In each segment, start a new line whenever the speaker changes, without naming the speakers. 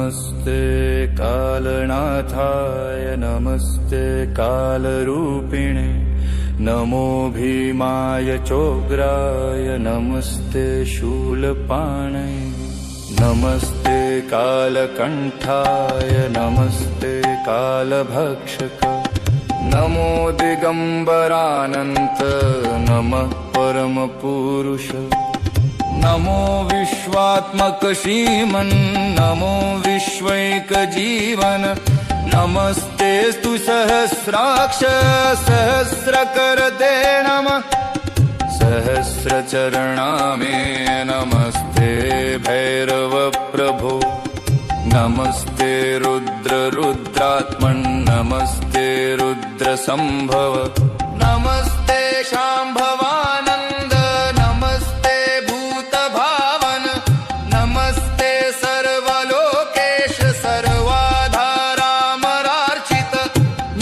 नमस्ते कालनाथाय नमस्ते कालरूपिणे नमो भीमाय चोग्राय नमस्ते शूलपाणये नमस्ते कालकण्ठाय नमस्ते कालभक्षक नमो दिगम्बरानन्त नमः परमपुरुष नमो विश्वात्मक श्रीमन् नमो विश्वैकजीवन नमस्तेस्तु सहस्राक्ष सहस्रकरते नमः सहस्रचरणामे नमस्ते भैरव प्रभो नमस्ते रुद्र रुद्रात्मन् नमस्ते रुद्र संभव नमस्ते शाम्भवानन्द नमस्ते भूतभावन नमस्ते सर्वलोकेश सर्वाधारामरार्चित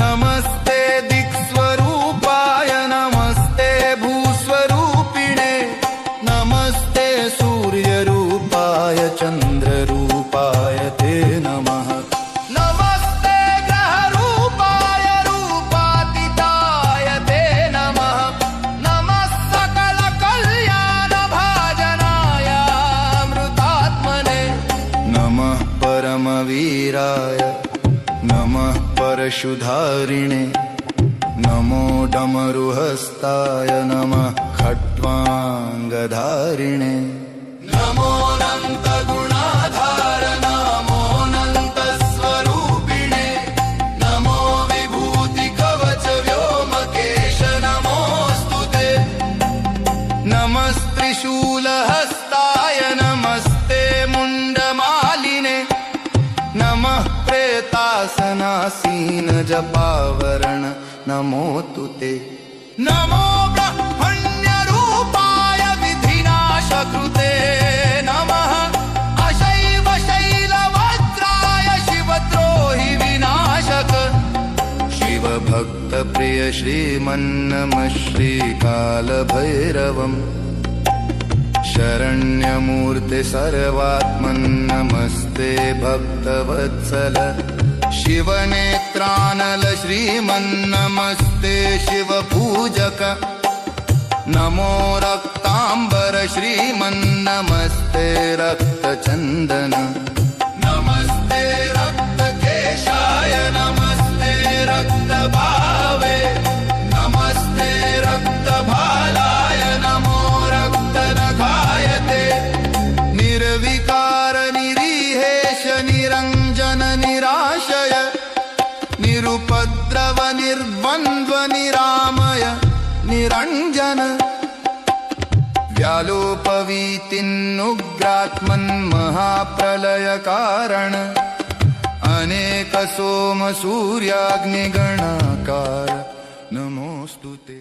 नमस्ते दिक्स्वरूपाय नमस्ते भूस्वरूपिणे नमस्ते सूर्यरूपाय चन्द्ररूपाय ते नमः नमस्ते ग्रहरूपाय रूपातीताय ते नमः नमः सकलकल्याणभाजनाय अमृतात्मने नमः परमवीराय नमः परशुधारिणे नमो डमरुहस्ताय नमः खट्वाङ्गधारिणे नमोऽनन्तगुणाधार नमोऽनन्तस्वरूपिणे नमो विभूतिकवचव्योमकेश नमोऽस्तु ते नमस्त्रिशूलहस्ताय नमस्ते मुण्डमालिने नमः प्रेतासनासीन जपावरण नमोऽस्तु ते नमो ब्रह्मण्यरूपाय विधिनाशकृते नमः अशैव शैलवज्राय शिवद्रोहि विनाशक शिवभक्तप्रिय श्रीमन्नमः श्रीकालभैरवम् शरण्यमूर्ते सर्वात्मन्नमस्ते भक्तवत्सल शिवनेत्रानल श्रीमन्नमस्ते शिवपूजक नमो रक्तांबर श्रीमन्नमस्ते रक्तचन्दन नमस्ते रक्तकेशाय नमस्ते रक्तभावे नमस्ते रक्तभालाय नमो रक्तनखाय ते निर्विकार निरीहेश निरञ्जन निराशय निरुपद्रव निर्द्वन्द्व निरामय निरञ्जन व्यालोपवीतिन्नुग्रात्मन् महाप्रलय कारण अनेक सोम सूर्याग्निगणाकार नमोऽस्तु ते।